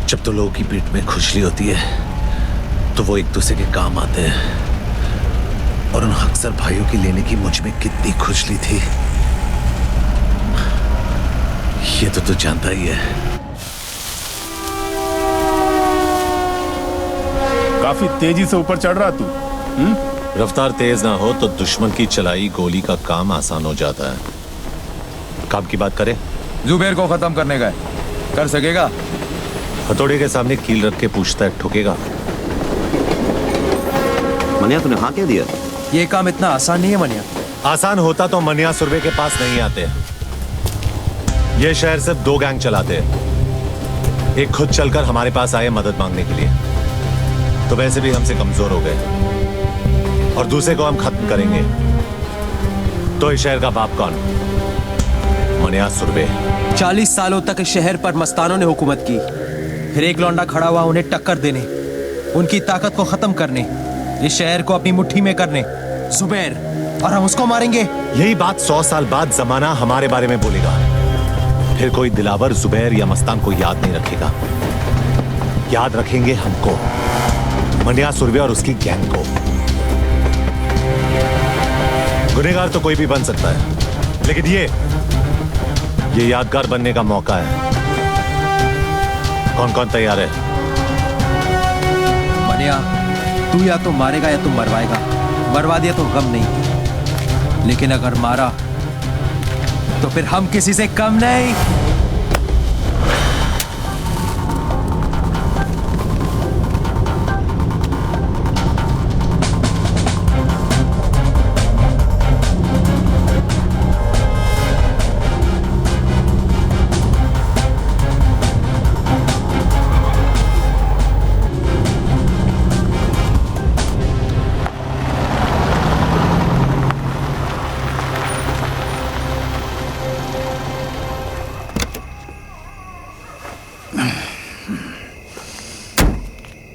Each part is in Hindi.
जब तो लोगों की पीठ में खुजली होती है तो वो एक दूसरे के काम आते हैं, और उन अक्सर भाइयों की लेने की मुझ में कितनी खुजली थी ये तो तू जानता ही है। काफी तेजी से ऊपर चढ़ रहा तू। रफ्तार तेज ना हो तो दुश्मन की चलाई गोली का काम आसान हो जाता है। काम की बात करें, जुबैर को खत्म करने का है, कर सकेगा? हथौड़े के सामने कील रख के पूछता है, ठुकेगा? मनिया तूने हाँ कह दिया? ये काम इतना आसान नहीं है मनिया। आसान होता तो मनिया सुरवे के पास नहीं आते। ये शहर सिर्फ 2 गैंग चलाते हैं। एक खुद चलकर हमारे पास आए मदद मांगने के लिए, तो वैसे भी हमसे कमजोर हो गए, और दूसरे को हम खत्म करेंगे। तो इस शहर का बाप कौन? मनिया सुरवे। 40 सालों तक इस शहर पर मस्तानों ने हुकूमत की, फिर एक लौंडा खड़ा हुआ उन्हें टक्कर देने, उनकी ताकत को खत्म करने, इस शहर को अपनी मुट्ठी में करने। जुबैर, और हम उसको मारेंगे। यही बात 100 साल बाद जमाना हमारे बारे में बोलेगा। फिर कोई दिलावर जुबैर या मस्तान को याद नहीं रखेगा, याद रखेंगे हमको, मनिया सुरवे और उसकी गैंग को। गुनहगार तो कोई भी बन सकता है, लेकिन ये यादगार बनने का मौका है। कौन कौन तैयार है? मनिया, तू या तो मारेगा या तू मरवाएगा। मरवा दिया तो गम नहीं, लेकिन अगर मारा तो फिर हम किसी से कम नहीं।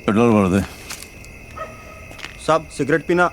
पेट्रोल भर दे। साहब सिगरेट पीना?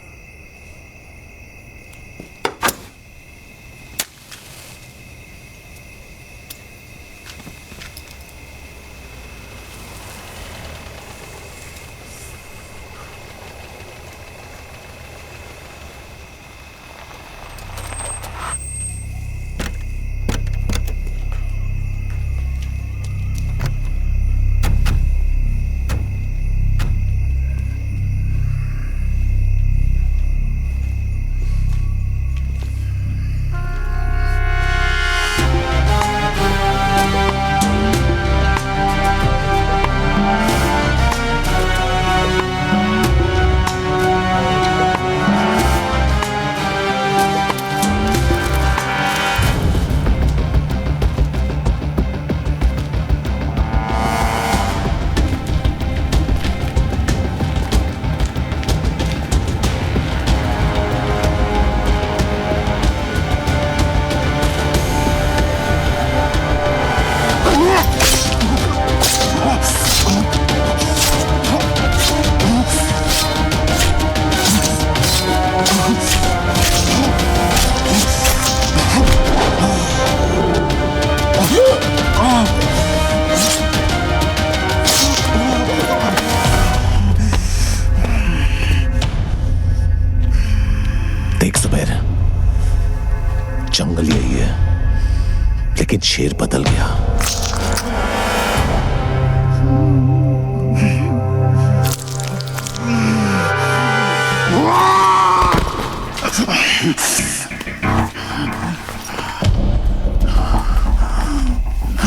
देख जुबैर, जंगल यही है, लेकिन शेर बदल गया।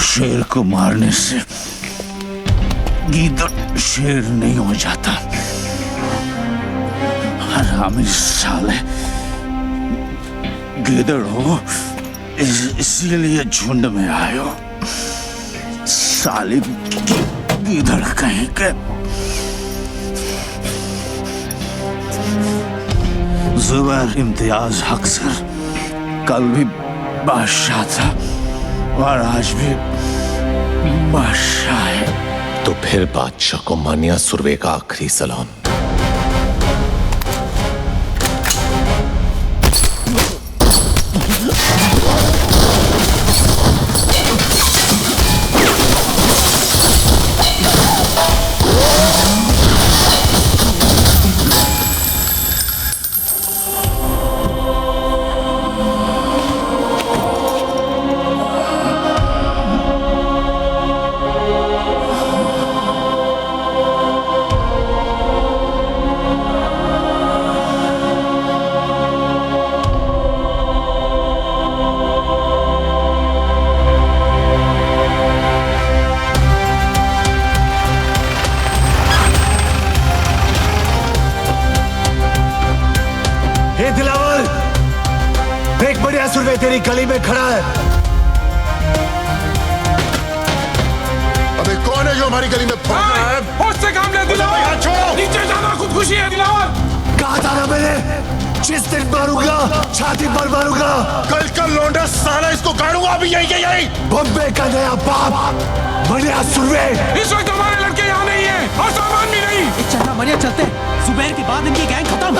शेर को मारने से गीदड़ शेर नहीं हो जाता। हरामी साले, गीदड़ हो इसीलिए झुंड में आए हो। साली गीदड़ कहीं के। जुबैर इम्तियाज हक सर कल भी बादशाह था और आज भी बादशाह है। तो फिर बादशाह को मनिया सुरवे का आखिरी सलाम। मेरी गली में खड़ा है। अबे कौन है जो हमारी गली में भौंक रहा है? होश से काम ले दिलावर, हाथ छोड़ो। नीचे जाना खुदकुशी है दिलावर। कहा था ना मैंने, जिस दिन मारूंगा छाती पर मारूंगा। कल का लौंडा साला इसको गाड़ूंगा अभी यही के यही। बॉम्बे का नया बाप मनिया सुर्वे। इस वक्त हमारे लड़के यहाँ नहीं है और सामान भी नहीं। चलना मनिया, चलते। जुबैर के बाद इनकी गैंग खत्म।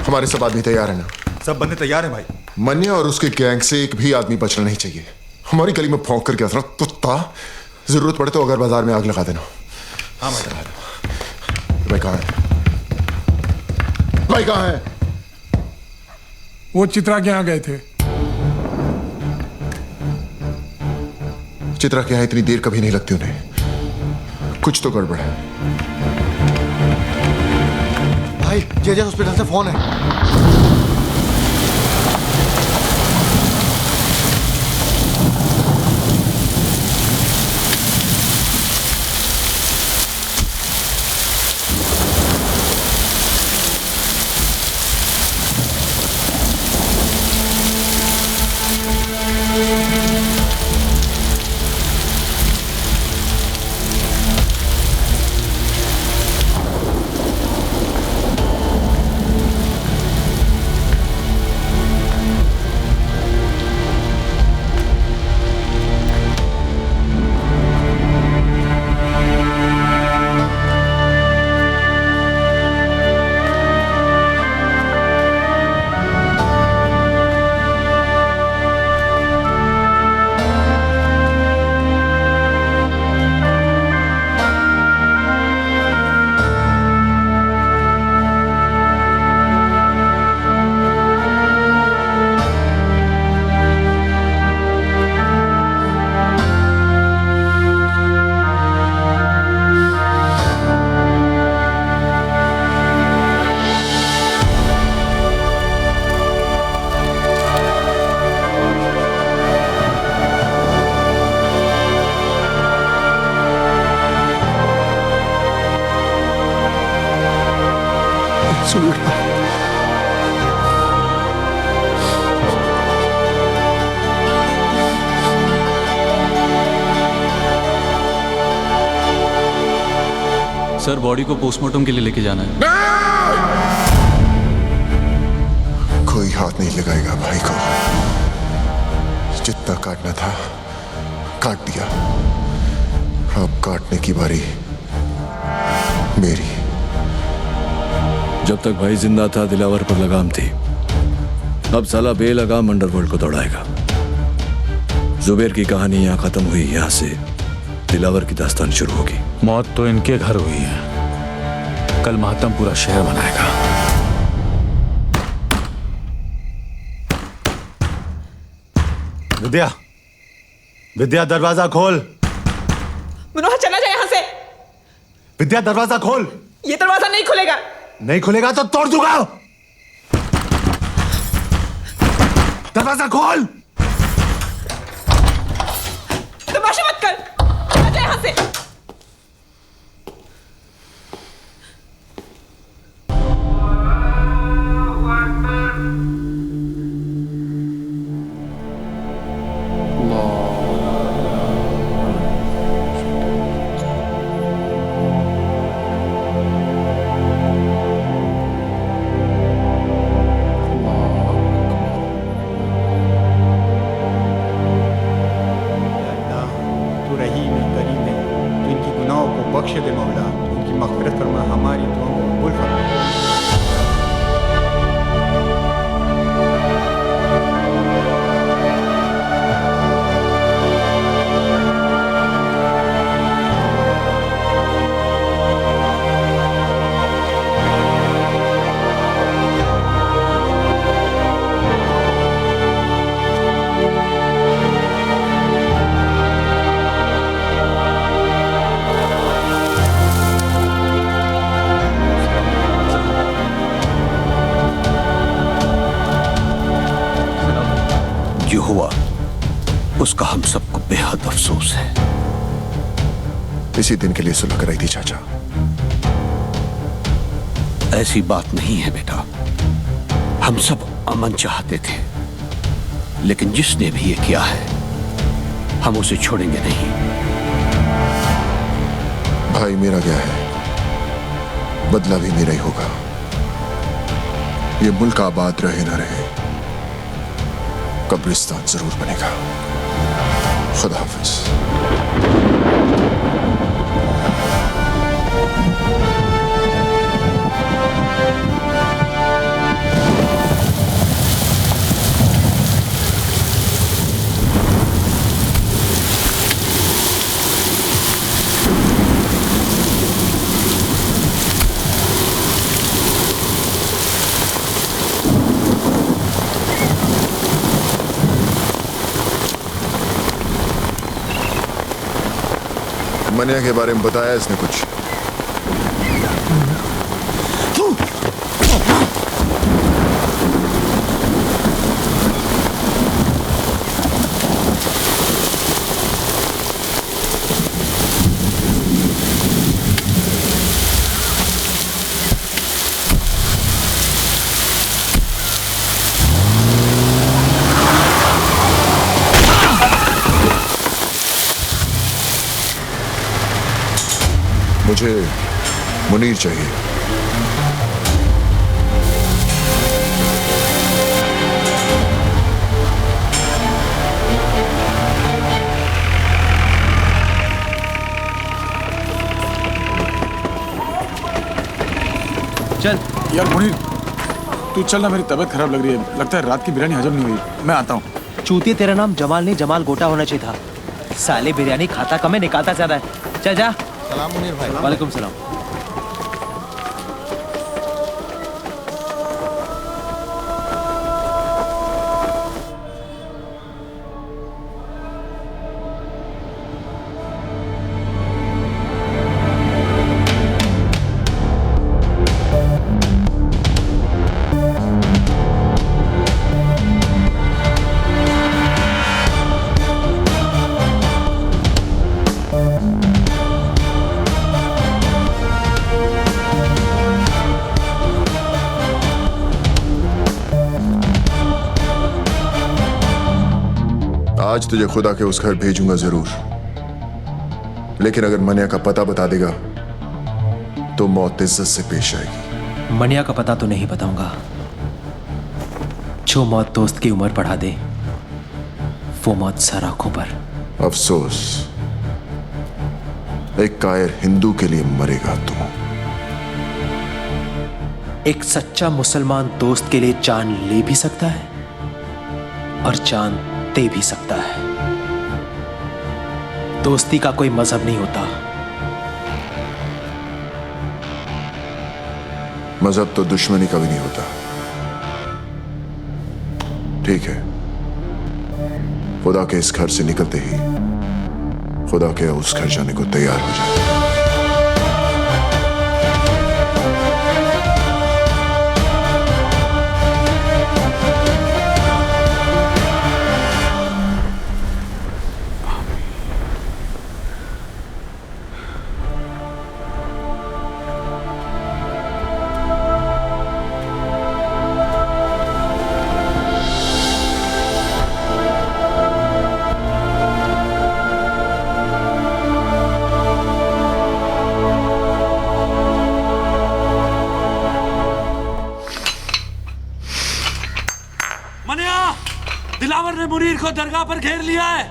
हमारे सब आदमी तैयार है ना? सब बंदे तैयार हैं भाई। मन्या और उसके गैंग से एक भी आदमी बचना नहीं चाहिए। हमारी गली में भौंक करके असरा कुत्ता, जरूरत पड़े तो अगर बाजार में आग लगा देना। हाँ भाई। भाई कहाँ है? भाई कहाँ है? वो चित्रा के यहाँ गए थे। चित्रा के यहाँ इतनी देर कभी नहीं लगती उन्हें। कुछ तो गड़बड़ है। भाई जेजे हॉस्पिटल से फोन है। सर बॉडी को पोस्टमार्टम के लिए लेके जाना है। कोई हाथ नहीं लगाएगा भाई को। जितना काटना था काट दिया। अब काटने की बारी मेरी। जब तक भाई जिंदा था दिलावर पर लगाम थी। अब साला बेलगाम अंडरवर्ल्ड को दौड़ाएगा। जुबैर की कहानी यहां खत्म हुई, यहां से दिलावर की दास्तान शुरू होगी। मौत तो इनके घर हुई है, कल मातम पूरा शहर मनाएगा। विद्या, विद्या दरवाजा खोल। मनोहर चला जाए यहां से। विद्या दरवाजा खोल। ये दरवाजा नहीं खुलेगा। नहीं खुलेगा तो तोड़ दूंगा। दरवाजा खोल। तमाशा मत कर, चला जाए यहां से। बख्श दे मौला, उनकी मग़फ़िरत फरमा, हमारी दुआओं को कबूल फरमा। उसका हम सबको बेहद अफसोस है। इसी दिन के लिए सुलह कराई थी चाचा। ऐसी बात नहीं है बेटा, हम सब अमन चाहते थे, लेकिन जिसने भी ये किया है हम उसे छोड़ेंगे नहीं। भाई मेरा गया है, बदला भी मेरा ही होगा। ये मुल्क आबाद रहे ना रहे, कब्रिस्तान जरूर बनेगा। खुदा हाफिज। मनिया के बारे में बताया इसने कुछ? मुझे मुनीर चाहिए। चल यार मुनीर, तू चल ना, मेरी तबीयत खराब लग रही है। लगता है रात की बिरयानी हजम नहीं हुई। मैं आता हूँ। चूतिया, तेरा नाम जमाल नहीं जमाल गोटा होना चाहिए था। साले बिरयानी खाता कम है, निकालता ज्यादा है। चल जा। सलाम मुनीर भाई। वालेकुम सलाम। आज तुझे खुदा के उस घर भेजूंगा जरूर, लेकिन अगर मनिया का पता बता देगा तो मौत इज्जत से पेश आएगी। मनिया का पता तो नहीं बताऊंगा। जो मौत दोस्त की उम्र बढ़ा दे, वो मौत सर आंखों पर। अफसोस, एक कायर हिंदू के लिए मरेगा तू। एक सच्चा मुसलमान दोस्त के लिए जान ले भी सकता है और जान दे भी सकता है। दोस्ती का कोई मजहब नहीं होता। मजहब तो दुश्मनी का भी नहीं होता। ठीक है, खुदा के इस घर से निकलते ही खुदा के उस घर जाने को तैयार हो जाए। दिलावर ने मुनीर को दरगाह पर घेर लिया है।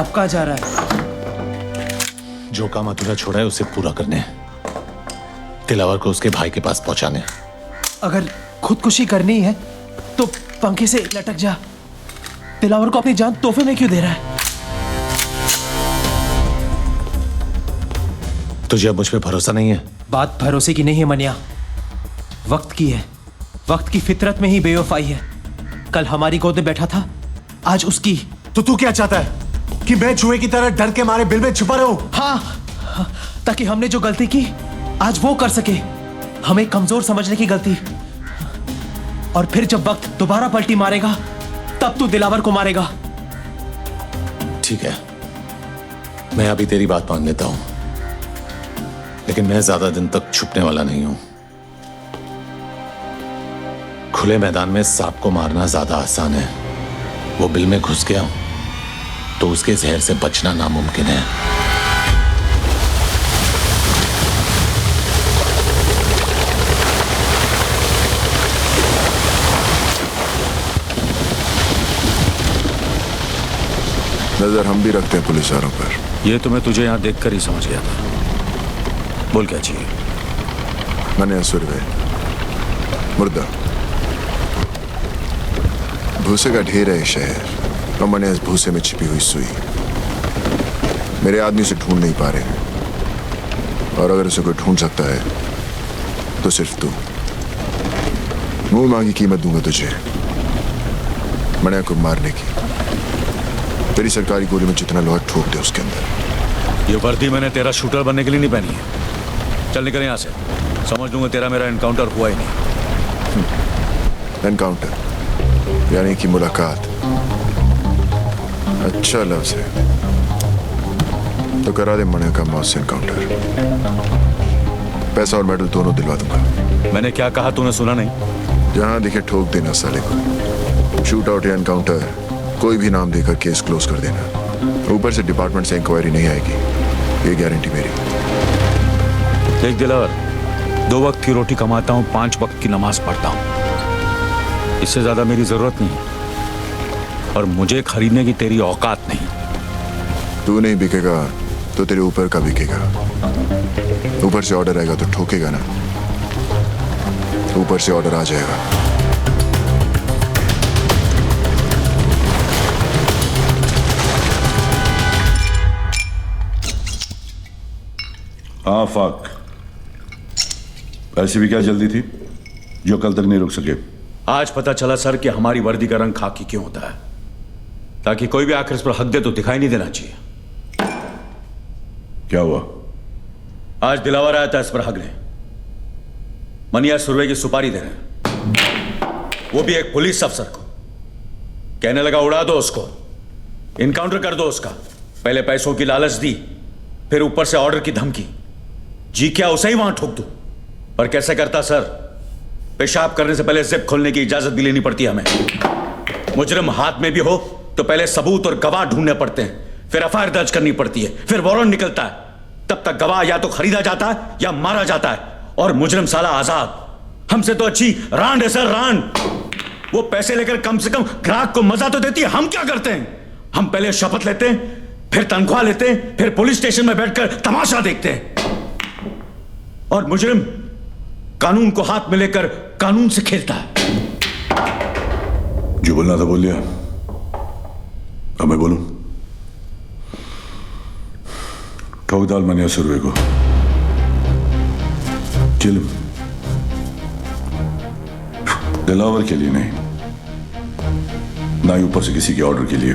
अब कहाँ जा रहा है? जो काम अधूरा छोड़ा है उसे पूरा करने, दिलावर को उसके भाई के पास पहुंचाने। अगर खुदकुशी करनी है तो पंखे से लटक जा। दिलावर को अपनी जान तोहफे में क्यों दे रहा है? तुझे अब मुझ पे भरोसा नहीं है? बात भरोसे की नहीं है मनिया, वक्त की है। वक्त की फितरत में ही बेवफाई है। कल हमारी गोद में बैठा था, आज उसकी। तो तू क्या चाहता है कि मैं चूहे की तरह डर के मारे बिल में छुपा रहूं? हाँ, ताकि हमने जो गलती की आज वो कर सके। हमें कमजोर समझने की गलती, और फिर जब वक्त दोबारा पलटी मारेगा तब तू दिलावर को मारेगा। ठीक है, मैं अभी तेरी बात मान लेता हूं, लेकिन मैं ज्यादा दिन तक छुपने वाला नहीं हूं। खुले मैदान में सांप को मारना ज्यादा आसान है, वो बिल में घुस गया तो उसके जहर से बचना नामुमकिन है। नजर हम भी रखते हैं पुलिस वालों पर। ये तो मैं तुझे यहां देखकर ही समझ गया था। बोल क्या चाहिए? मनिया सुरवे, मुर्दा, भूसे का ढेर है शहर, और मनिया इस भूसे में छिपी हुई सुई। मेरे आदमी उसे ढूंढ नहीं पा रहे हैं, और अगर उसे कोई ढूंढ सकता है तो सिर्फ तू। मुंह मांगी कीमत दूंगा तुझे मनिया को मारने की। तेरी सरकारी गोली में जितना लोहा ठोक दे उसके अंदर। ये वर्दी मैंने तेरा शूटर बनने के लिए नहीं पहनी है। चल निकल यहां से, समझ लूंगा तेरा मेरा एनकाउंटर हुआ ही नहीं। एनकाउंटर यानी कि मुलाकात। अच्छा लफ्ज है, तो करा दे मनिया का मौत से एनकाउंटर। पैसा और मेडल दोनों दिलवा दूंगा। मैंने क्या कहा तूने सुना नहीं? जहां दिखे ठोक देना साले को। शूट आउट या एनकाउंटर, कोई भी नाम देकर केस क्लोज कर देना। ऊपर से डिपार्टमेंट से इंक्वायरी नहीं आएगी, ये गारंटी मेरी। देख दिलावर, 2 वक्त की रोटी कमाता हूँ, 5 वक्त की नमाज पढ़ता हूँ। इससे ज्यादा मेरी जरूरत नहीं, और मुझे खरीदने की तेरी औकात नहीं। तू नहीं बिकेगा तो तेरे ऊपर का बिकेगा। ऊपर से ऑर्डर आएगा तो ठोकेगा ना। ऊपर से ऑर्डर आ जाएगा। हाँ फाक, ऐसी भी क्या जल्दी थी जो कल तक नहीं रुक सके? आज पता चला सर कि हमारी वर्दी का रंग खाकी क्यों होता है, ताकि कोई भी आखिर इस पर हक दे तो दिखाई नहीं देना चाहिए। क्या हुआ? आज दिलावर आया था इस पर हक ने। मनिया सुरवे की सुपारी दे रहे हैं, वो भी एक पुलिस अफसर को। कहने लगा उड़ा दो उसको, इनकाउंटर कर दो उसका। पहले पैसों की लालच दी, फिर ऊपर से ऑर्डर की धमकी। जी क्या उसे ही वहां ठोक दूं? पर कैसे करता सर? पेशाब करने से पहले जिप खोलने की इजाजत भी लेनी पड़ती है हमें। मुजरिम हाथ में भी हो तो पहले सबूत और गवाह ढूंढने पड़ते हैं, फिर एफआईआर दर्ज करनी पड़ती है, फिर वारंट निकलता है। तब तक गवाह या तो खरीदा जाता है या मारा जाता है, और मुजरिम साला आजाद। हमसे तो अच्छी रांड है सर, रांड। वो पैसे लेकर कम से कम ग्राहक को मजा तो देती है। हम क्या करते हैं? हम पहले शपथ लेते हैं, फिर तनख्वाह लेते हैं, फिर पुलिस स्टेशन में बैठकर तमाशा देखते हैं। और मुजरिम कानून को हाथ में लेकर कानून से खेलता है। जो बोलना था बोल लिया, अब मैं बोलूं? ठोक डाल मनिया सुरवे को। किल दिलावर के लिए नहीं, ना ही ऊपर से किसी के ऑर्डर के लिए।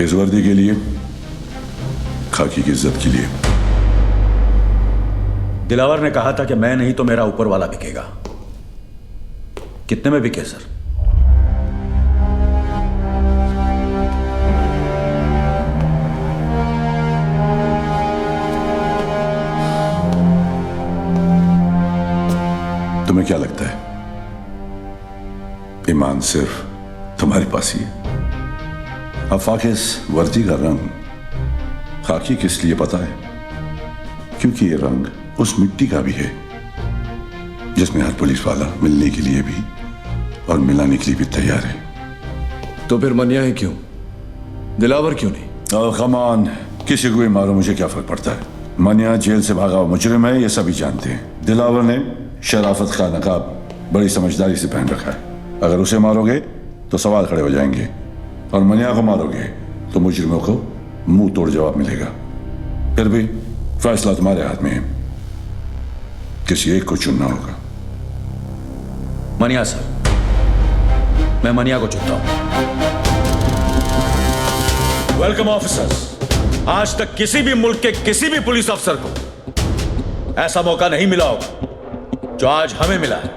इस वर्दी के लिए, खाकी की इज्जत के लिए। दिलावर ने कहा था कि मैं नहीं तो मेरा ऊपर वाला बिकेगा। कितने में बिके सर? तुम्हें क्या लगता है ईमान सिर्फ तुम्हारे पास ही है? आफाक इस वर्दी का रंग खाकी किस लिए पता है? क्योंकि ये रंग उस मिट्टी का भी है जिसमें हर पुलिस वाला मिलने के लिए भी और मिलाने के लिए भी तैयार है। तो फिर मनिया है क्यों? दिलावर क्यों नहीं? कमान, किसी को भी मारो, मुझे क्या फर्क पड़ता है। मनिया जेल से भागा हुआ मुजरिम है, ये सभी जानते हैं। दिलावर ने शराफत का नकाब बड़ी समझदारी से पहन रखा है। अगर उसे मारोगे तो सवाल खड़े हो जाएंगे, और मनिया को मारोगे तो मुजरिमों को मुंह तोड़ जवाब मिलेगा। फिर भी फैसला तुम्हारे हाथ में है, किसी एक को चुनना होगा। मनिया सर, मैं मनिया को चुनता हूं। Welcome officers. आज तक किसी भी मुल्क के किसी भी पुलिस अफसर को ऐसा मौका नहीं मिला होगा जो आज हमें मिला है,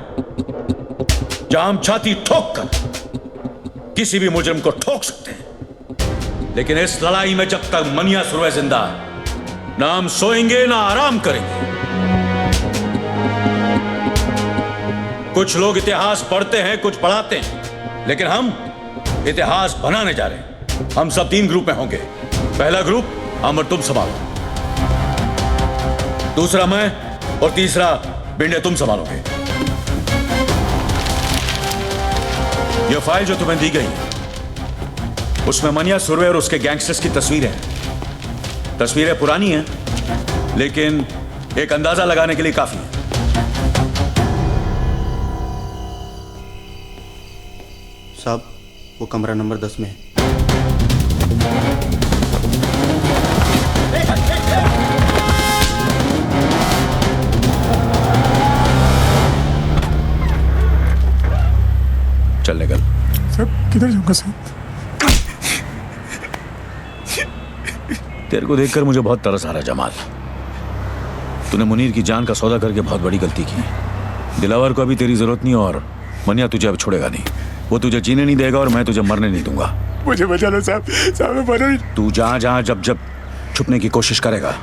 जहां हम छाती ठोक कर किसी भी मुजरिम को ठोक सकते हैं। लेकिन इस लड़ाई में जब तक मनिया सुरवे जिंदा है, ना हम सोएंगे ना आराम करेंगे। कुछ लोग इतिहास पढ़ते हैं, कुछ पढ़ाते हैं, लेकिन हम इतिहास बनाने जा रहे हैं। हम सब 3 ग्रुप में होंगे। पहला ग्रुप अमर तुम संभालो, दूसरा मैं, और तीसरा बिंडे तुम संभालोगे। यह फाइल जो तुम्हें दी गई है, उसमें मनिया सुरवे और उसके गैंगस्टर्स की तस्वीरें हैं। तस्वीरें पुरानी हैं, लेकिन एक अंदाजा लगाने के लिए काफी है। साहब, वो कमरा नंबर 10 में है। चल निकल। सर किधर जाऊंगा सर? तेरे को देखकर मुझे बहुत तरस आ रहा है जमाल। तूने मुनीर की जान का सौदा करके बहुत बड़ी गलती की। दिलावर को अभी तेरी जरूरत नहीं, और मनिया तुझे अब छोड़ेगा नहीं। वो तुझे जीने नहीं देगा और मैं तुझे मरने नहीं दूंगा। मुझे बचा लो साहब, साहब मैं मर नहीं। तू जहां जहां जब जब छुपने की कोशिश करेगा,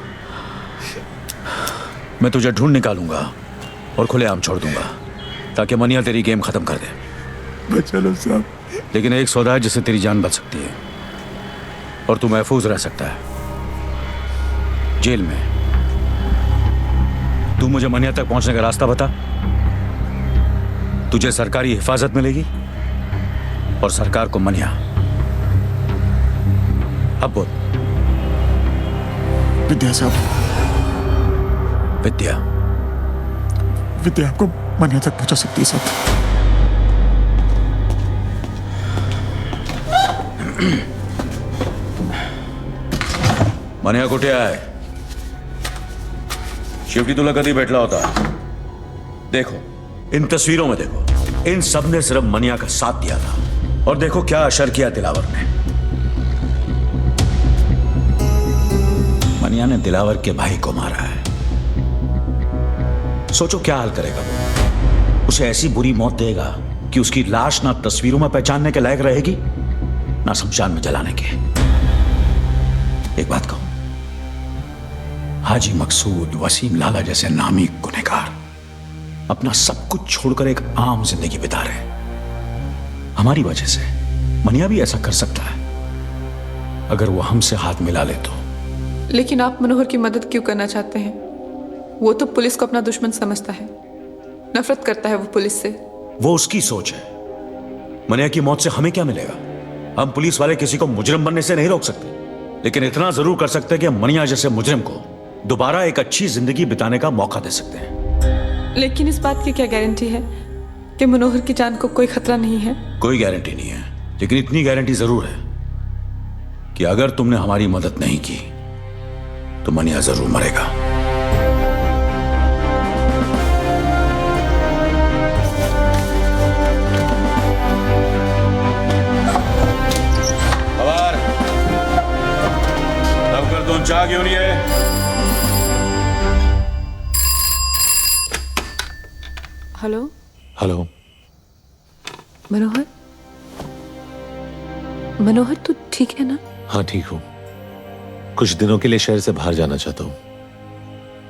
मैं तुझे ढूंढ निकालूंगा और खुलेआम छोड़ दूंगा, ताकि मनिया तेरी गेम खत्म कर दे। बचा लो साहब। लेकिन एक सौदा है जिससे तेरी जान बच सकती है, और तू महफूज रह सकता है जेल में। तू मुझे मनिया तक पहुंचने का रास्ता बता। तुझे सरकारी हिफाजत मिलेगी और सरकार को मनिया। अब बोल। विद्या साहब। विद्या? विद्या आपको मनिया तक पहुंचा सकती है साहब। मनिया कुठे आहे? शेवटी तुला कधी भेटला होता? देखो, इन तस्वीरों में देखो, इन सब ने सिर्फ मनिया का साथ दिया था, और देखो क्या असर किया दिलावर ने। मनिया ने दिलावर के भाई को मारा है। सोचो क्या हाल करेगा वो। उसे ऐसी बुरी मौत देगा कि उसकी लाश ना तस्वीरों में पहचानने के लायक रहेगी, ना शमशान में जलाने के। एक बात कहूं, हाजी मकसूद, वसीम लाला जैसे नामी गुनहगार अपना सब कुछ छोड़कर एक आम जिंदगी बिता रहे हैं। हमारी वजह से मनिया भी ऐसा कर सकता है अगर वो हमसे हाथ मिला ले तो। लेकिन आप मनोहर की मदद क्यों करना चाहते हैं? वो तो पुलिस को अपना दुश्मन समझता है, नफरत करता है वो पुलिस से। वो उसकी सोच है। मनिया की मौत से हमें क्या मिलेगा? हम पुलिस वाले किसी को मुजरिम बनने से नहीं रोक सकते, लेकिन इतना जरूर कर सकते हैं कि मनिया जैसे मुजरिम को दोबारा एक अच्छी जिंदगी बिताने का मौका दे सकते हैं। लेकिन इस बात की क्या गारंटी है कि मनोहर की जान को कोई खतरा नहीं है? कोई गारंटी नहीं है, लेकिन इतनी गारंटी जरूर है कि अगर तुमने हमारी मदद नहीं की तो मनिया जरूर मरेगा। चाह क्यों नहीं है? Hello hello. मनोहर, मनोहर तू ठीक है ना? हाँ ठीक हूँ। कुछ दिनों के लिए शहर से बाहर जाना चाहता हूँ,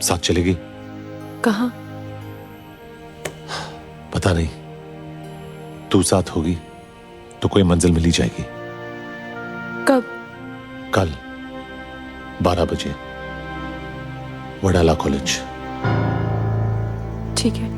साथ चलेगी? कहाँ? पता नहीं, तू साथ होगी तो कोई मंजिल मिल ही जाएगी। कब? कल 12 बजे, वडाला कॉलेज। ठीक है।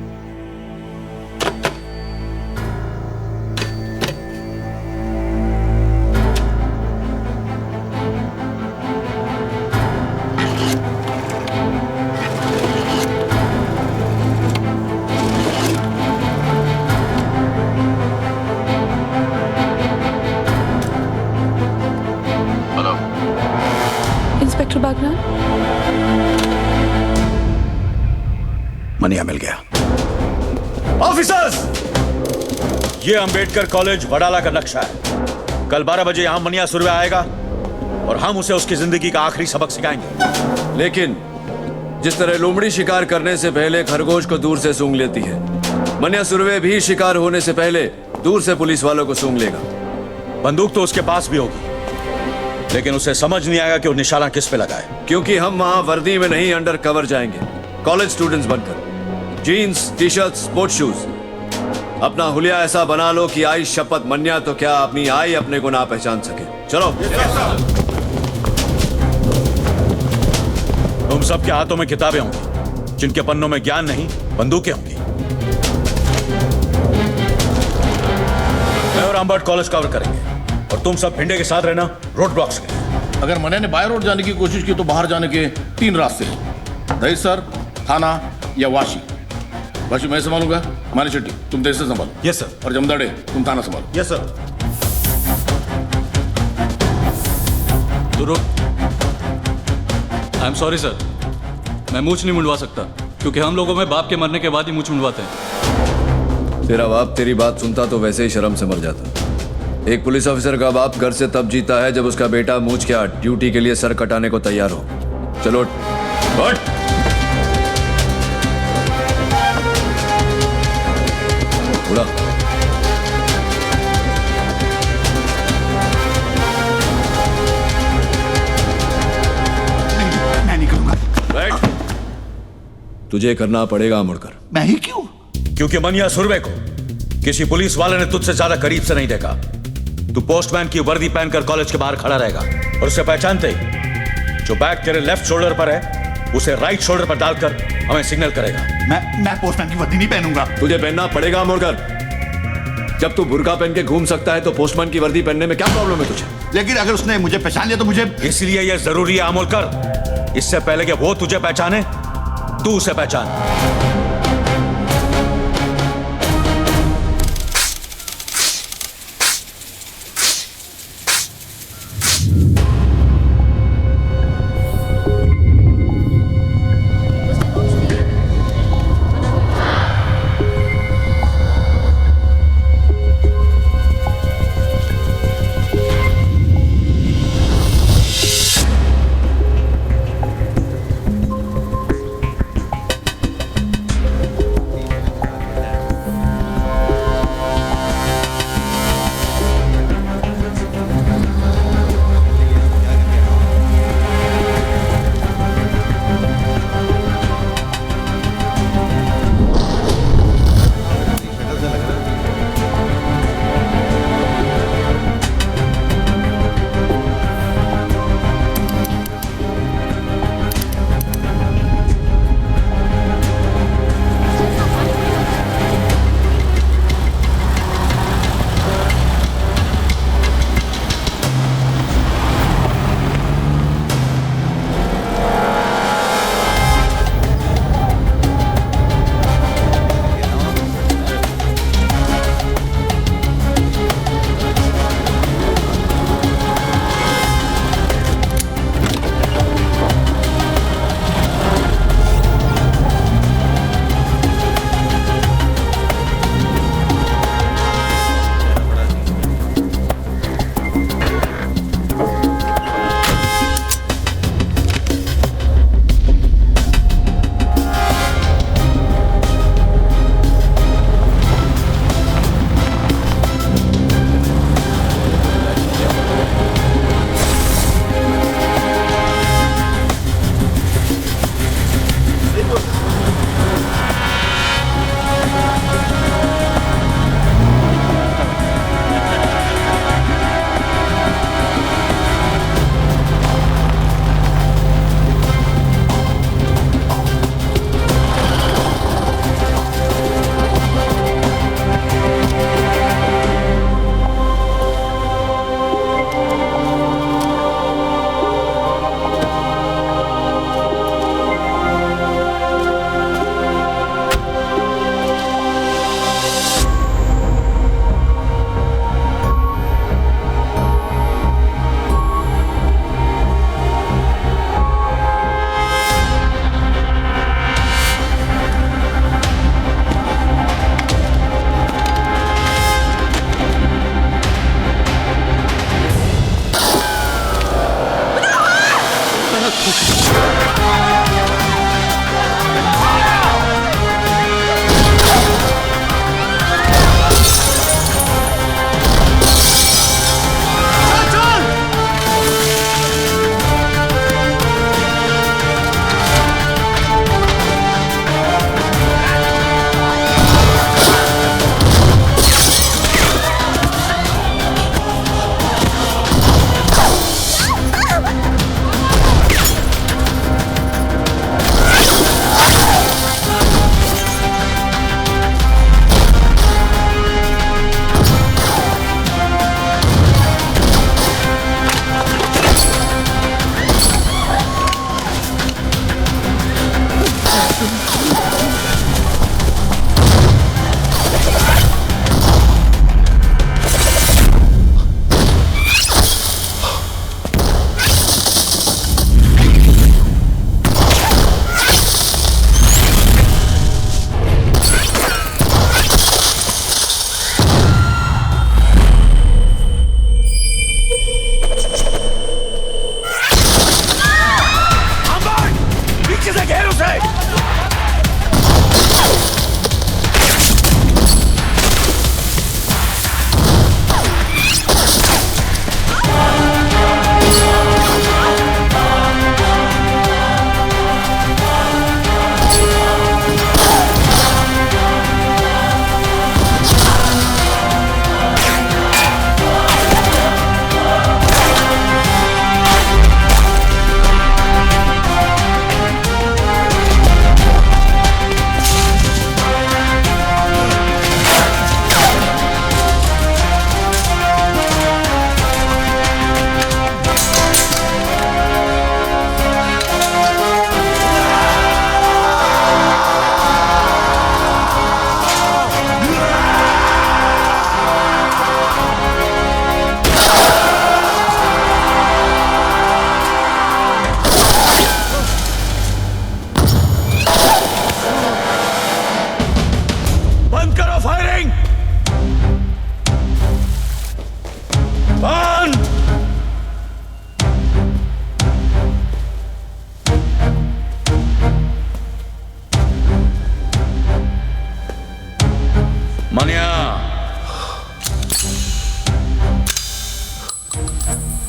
इमरान? मनिया मिल गया। ऑफिसर्स, ये अंबेडकर कॉलेज वडाला का नक्शा है। कल 12 बजे यहां मनिया सुरवे आएगा और हम उसे उसकी जिंदगी का आखिरी सबक सिखाएंगे। लेकिन जिस तरह लोमड़ी शिकार करने से पहले खरगोश को दूर से सूंघ लेती है, मनिया सुरवे भी शिकार होने से पहले दूर से पुलिस वालों को सूंघ लेगा। बंदूक तो उसके पास भी होगी, लेकिन उसे समझ नहीं आएगा कि वो निशाना किस पे लगाए। क्योंकि हम वहां वर्दी में नहीं, अंडर कवर जाएंगे, कॉलेज स्टूडेंट्स बनकर। Jeans, T shirt, sports shoes. अपना हुलिया ऐसा बना लो कि आई शपथ मन्या तो क्या अपनी आई अपने को ना पहचान सके। चलो। तुम सबके हाथों में किताबें होंगी, जिनके पन्नों में ज्ञान नहीं, बंदूकें होंगी। मैं और अम्बर्ट कॉलेज कवर करेंगे और तुम सब भिंडे के साथ रहना रोड ब्लॉक्स के। अगर मन्या ने बाय रोड जाने की कोशिश की तो बाहर जाने के 3 रास्ते हैं, दहीसर, थाना या वाशी। वाशी मैं संभालूंगा, मानी शेट्टी तुम दहीसर संभालो। Yes sir. और जमदाड़े तुम थाना संभालो। Yes sir. तो रुक। आई एम सॉरी सर, मैं मूछ नहीं मुंडवा सकता, क्योंकि हम लोगों में बाप के मरने के बाद ही मूछ मुंडवाते हैं। तेरा बाप तेरी बात सुनता तो वैसे ही शर्म से मर जाता। एक पुलिस ऑफिसर का बाप घर से तब जीता है जब उसका बेटा मूछ के ड्यूटी के लिए सर कटाने को तैयार हो। चलो उठ। उड़ा। मैं नहीं करूंगा। बैठ। तुझे करना पड़ेगा मुड़कर। मैं ही क्यों? क्योंकि मनिया सुरवे को किसी पुलिस वाले ने तुझसे ज्यादा करीब से नहीं देखा। तू पोस्टमैन की वर्दी पहनकर कॉलेज के बाहर खड़ा रहेगा और उसे पहचानते ही जो बैग तेरे लेफ्ट शोल्डर पर है उसे राइट शोल्डर पर डालकर हमें सिग्नल करेगा। मैं पोस्टमैन की वर्दी नहीं पहनूंगा। तुझे पहनना पड़ेगा मुड़कर। जब तू बुर्का पहन के घूम सकता है तो पोस्टमैन की वर्दी पहनने में क्या प्रॉब्लम है तुझे? लेकिन अगर उसने मुझे पहचान लिया तो मुझे। इसलिए यह जरूरी है अमोलकर, इससे पहले कि वो तुझे पहचाने तू उसे पहचान।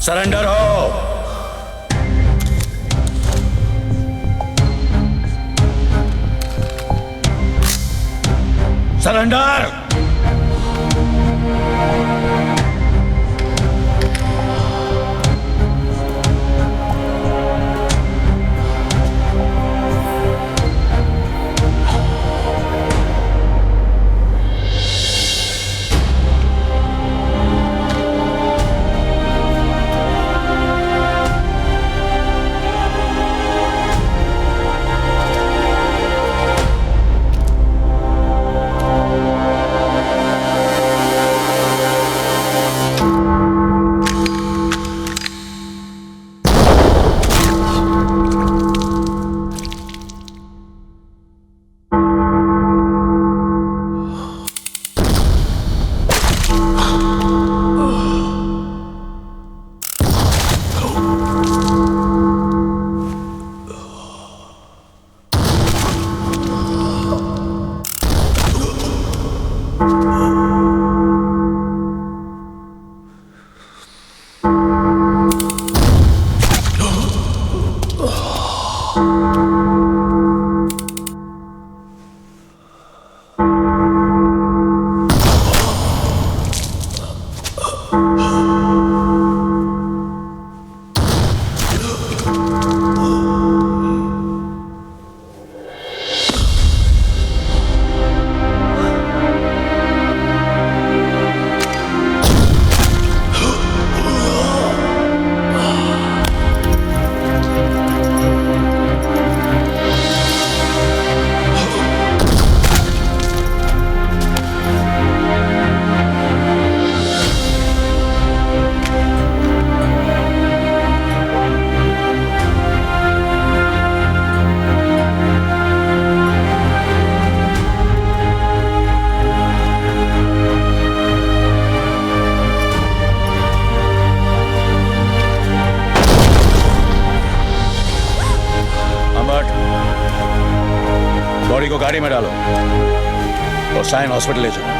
सरेंडर हो। सरेंडर। बॉडी को गाड़ी में डालो और साइन हॉस्पिटल ले जाओ।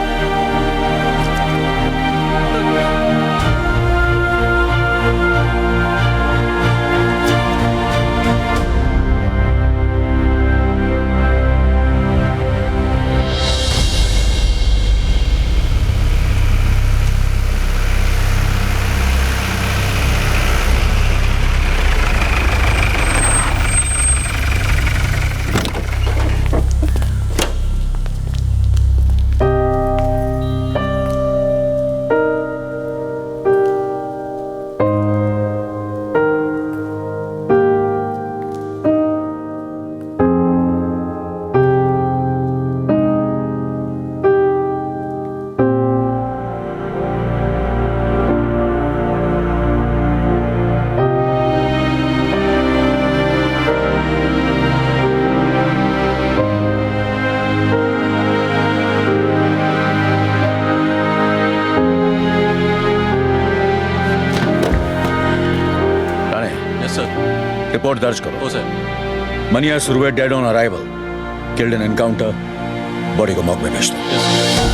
रिपोर्ट दर्ज करो। Sir. Manya Surve dead on arrival, killed in encounter, body को मॉर्ग में भेज दो।